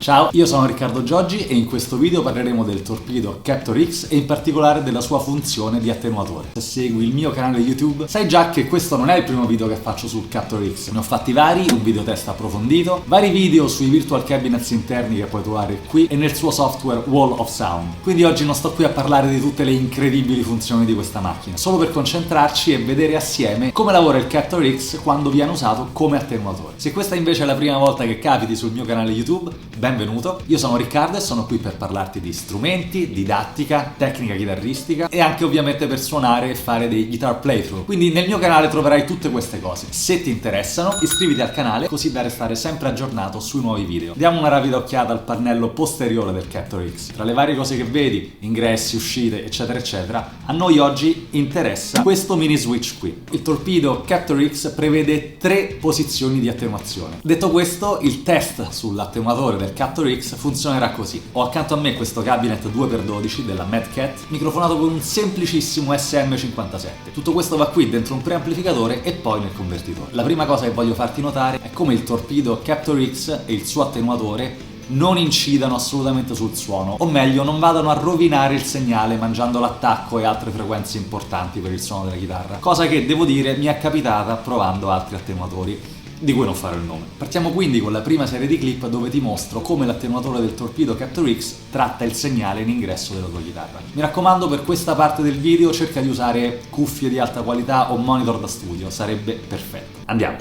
Ciao, io sono Riccardo Gioggi e in questo video parleremo del torpedo Captor X e in particolare della sua funzione di attenuatore. Se segui il mio canale YouTube sai già che questo non è il primo video che faccio sul Captor X. Ne ho fatti vari, un video test approfondito, vari video sui virtual cabinets interni che puoi trovare qui e nel suo software Wall of Sound. Quindi oggi non sto qui a parlare di tutte le incredibili funzioni di questa macchina, solo per concentrarci e vedere assieme come lavora il Captor X quando viene usato come attenuatore. Se questa invece è la prima volta che capiti sul mio canale YouTube, benvenuto. Io sono Riccardo e sono qui per parlarti di strumenti, didattica, tecnica chitarristica e anche ovviamente per suonare e fare dei guitar playthrough. Quindi nel mio canale troverai tutte queste cose. Se ti interessano, iscriviti al canale così da restare sempre aggiornato sui nuovi video. Diamo una rapida occhiata al pannello posteriore del Captor X. Tra le varie cose che vedi, ingressi, uscite, eccetera eccetera, a noi oggi interessa questo mini switch qui. Il torpedo Captor X prevede 3 posizioni di attenuazione. Detto questo, il test sull'attenuatore del Captor X funzionerà così. Ho accanto a me questo cabinet 2x12 della Mad Cat, microfonato con un semplicissimo SM57. Tutto questo va qui dentro un preamplificatore e poi nel convertitore. La prima cosa che voglio farti notare è come il torpedo Captor X e il suo attenuatore non incidano assolutamente sul suono, o meglio non vadano a rovinare il segnale mangiando l'attacco e altre frequenze importanti per il suono della chitarra, cosa che devo dire mi è capitata provando altri attenuatori di cui non farò il nome. Partiamo quindi con la prima serie di clip dove ti mostro come l'attenuatore del torpedo Captor X tratta il segnale in ingresso della tua chitarra. Mi raccomando, per questa parte del video cerca di usare cuffie di alta qualità o monitor da studio, sarebbe perfetto. Andiamo!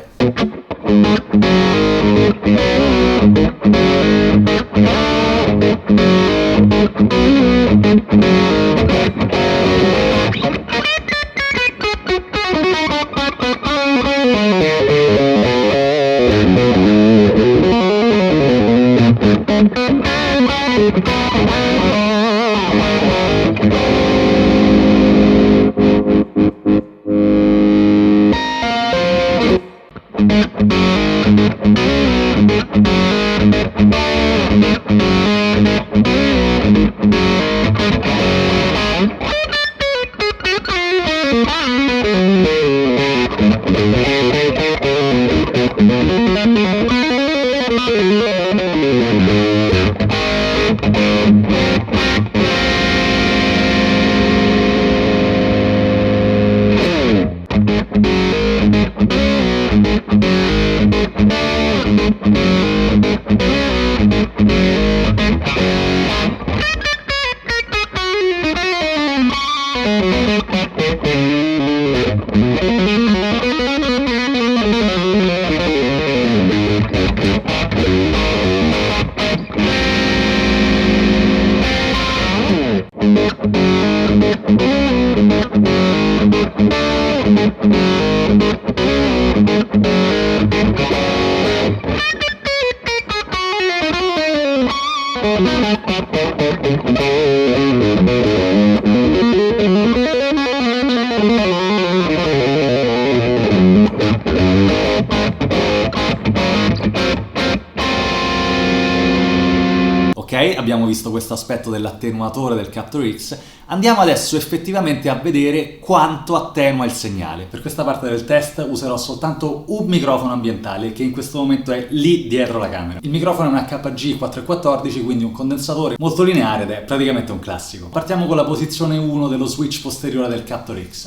Ok, abbiamo visto questo aspetto dell'attenuatore del Captor X, andiamo adesso effettivamente a vedere quanto attenua il segnale. Per questa parte del test userò soltanto un microfono ambientale che in questo momento è lì dietro la camera. Il microfono è un HG 414, quindi un condensatore molto lineare ed è praticamente un classico. Partiamo con la posizione 1 dello switch posteriore del Captor X.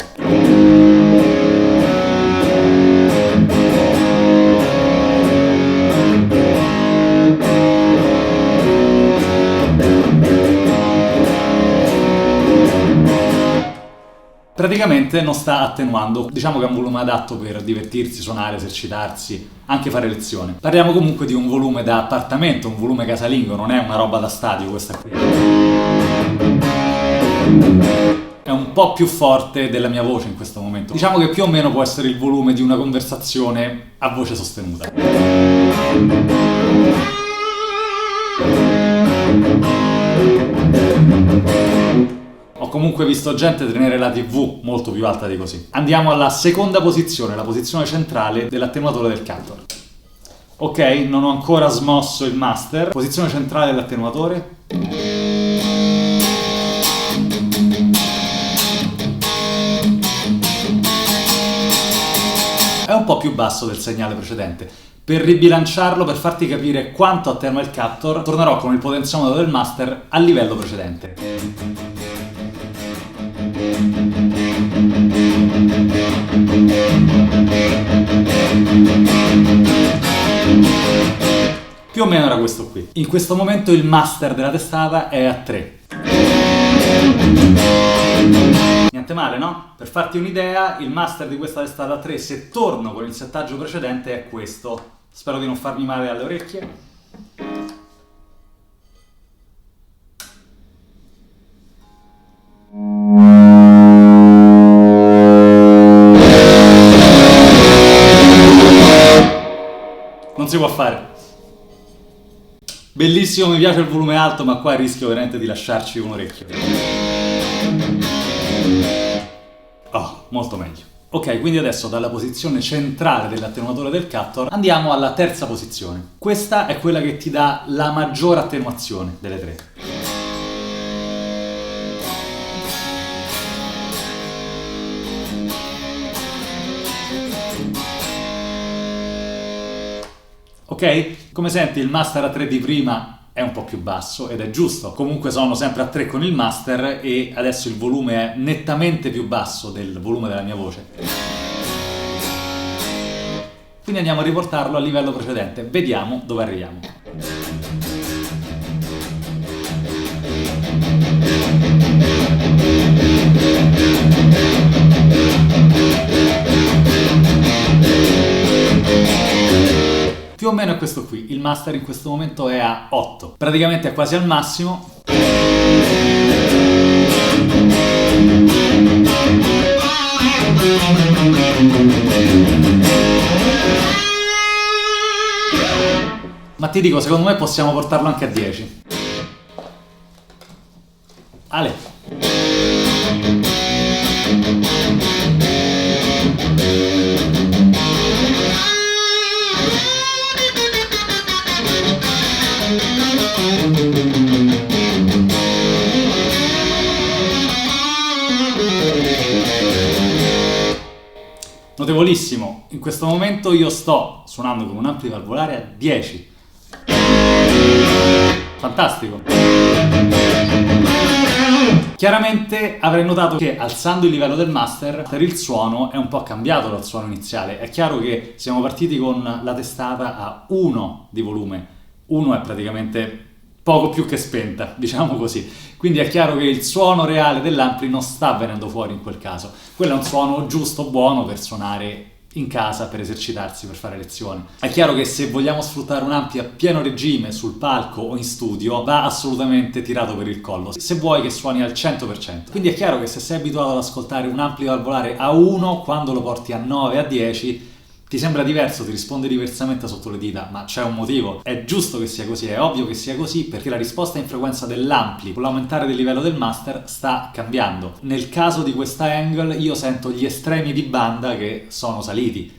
Praticamente non sta attenuando, diciamo che è un volume adatto per divertirsi, suonare, esercitarsi, anche fare lezione. Parliamo comunque di un volume da appartamento, un volume casalingo, non è una roba da stadio questa qui. È un po' più forte della mia voce in questo momento. Diciamo che più o meno può essere il volume di una conversazione a voce sostenuta. Ho comunque visto gente tenere la TV molto più alta di così. Andiamo alla seconda posizione, la posizione centrale dell'attenuatore del Captor. Ok, non ho ancora smosso il master. Posizione centrale dell'attenuatore. È un po' più basso del segnale precedente, Per ribilanciarlo, per farti capire quanto attenua il Captor, tornerò con il potenziometro del master al livello precedente. Più o meno era questo qui. In questo momento il master della testata è a 3. Niente male, no? Per farti un'idea, il master di questa testata a 3, se torno con il settaggio precedente, è questo. Spero di non farmi male alle orecchie. Non si può fare. Bellissimo, mi piace il volume alto, ma qua rischio veramente di lasciarci un orecchio. Oh, molto meglio. Ok, quindi adesso dalla posizione centrale dell'attenuatore del Captor andiamo alla terza posizione. Questa è quella che ti dà la maggiore attenuazione delle tre. Ok? Come senti, il master a 3 di prima è un po' più basso ed è giusto. Comunque sono sempre a 3 con il master e adesso il volume è nettamente più basso del volume della mia voce. Quindi andiamo a riportarlo al livello precedente. Vediamo dove arriviamo. Più o meno è questo qui, il master in questo momento è a 8, praticamente è quasi al massimo. Ma ti dico, secondo me possiamo portarlo anche a 10. Ale. Notevolissimo, in questo momento io sto suonando con un amplivalvolare a 10. Fantastico. Chiaramente avrei notato che alzando il livello del master, per il suono è un po' cambiato dal suono iniziale. È chiaro che siamo partiti con la testata a 1 di volume. 1 è praticamente poco più che spenta, diciamo così. Quindi è chiaro che il suono reale dell'ampli non sta venendo fuori in quel caso. Quello è un suono giusto, buono per suonare in casa, per esercitarsi, per fare lezioni. È chiaro che se vogliamo sfruttare un ampli a pieno regime sul palco o in studio, va assolutamente tirato per il collo, se vuoi che suoni al 100%. Quindi è chiaro che se sei abituato ad ascoltare un ampli valvolare a 1, quando lo porti a 9, a 10, ti sembra diverso, ti risponde diversamente sotto le dita, ma c'è un motivo. È giusto che sia così, è ovvio che sia così, perché la risposta in frequenza dell'ampli con l'aumentare del livello del master sta cambiando. Nel caso di questa angle io sento gli estremi di banda che sono saliti.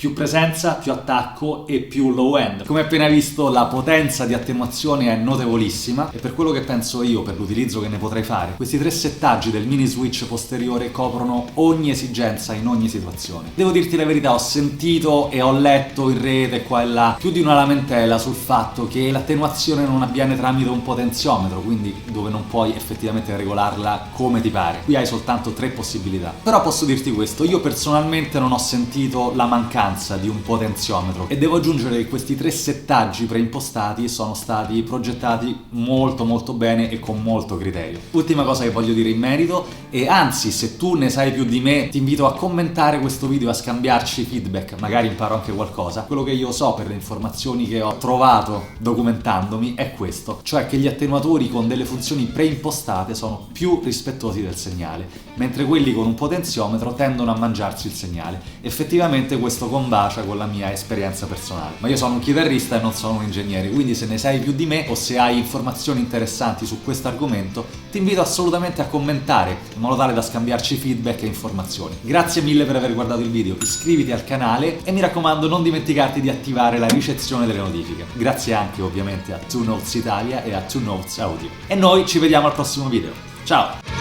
Più presenza, più attacco e più low end. Come appena visto, la potenza di attenuazione è notevolissima e per quello che penso io, per l'utilizzo che ne potrei fare, questi 3 settaggi del mini switch posteriore coprono ogni esigenza in ogni situazione. Devo dirti la verità, ho sentito e ho letto in rete qua e là più di una lamentela sul fatto che l'attenuazione non avviene tramite un potenziometro, quindi dove non puoi effettivamente regolarla come ti pare. Qui hai soltanto 3 possibilità. Però posso dirti questo, io personalmente non ho sentito la mancanza di un potenziometro e devo aggiungere che questi 3 settaggi preimpostati sono stati progettati molto bene e con molto criterio. Ultima cosa che voglio dire in merito, e anzi se tu ne sai più di me ti invito a commentare questo video e a scambiarci feedback, magari imparo anche qualcosa. Quello che io so per le informazioni che ho trovato documentandomi è questo, cioè che gli attenuatori con delle funzioni preimpostate sono più rispettosi del segnale, mentre quelli con un potenziometro tendono a mangiarsi il segnale. Effettivamente questo combacia con la mia esperienza personale, ma io sono un chitarrista e non sono un ingegnere, quindi se ne sai più di me o se hai informazioni interessanti su questo argomento ti invito assolutamente a commentare in modo tale da scambiarci feedback e informazioni. Grazie mille per aver guardato il video, iscriviti al canale e mi raccomando non dimenticarti di attivare la ricezione delle notifiche. Grazie anche ovviamente a Two Notes Italia e a Two Notes Audio. E noi ci vediamo al prossimo video. Ciao!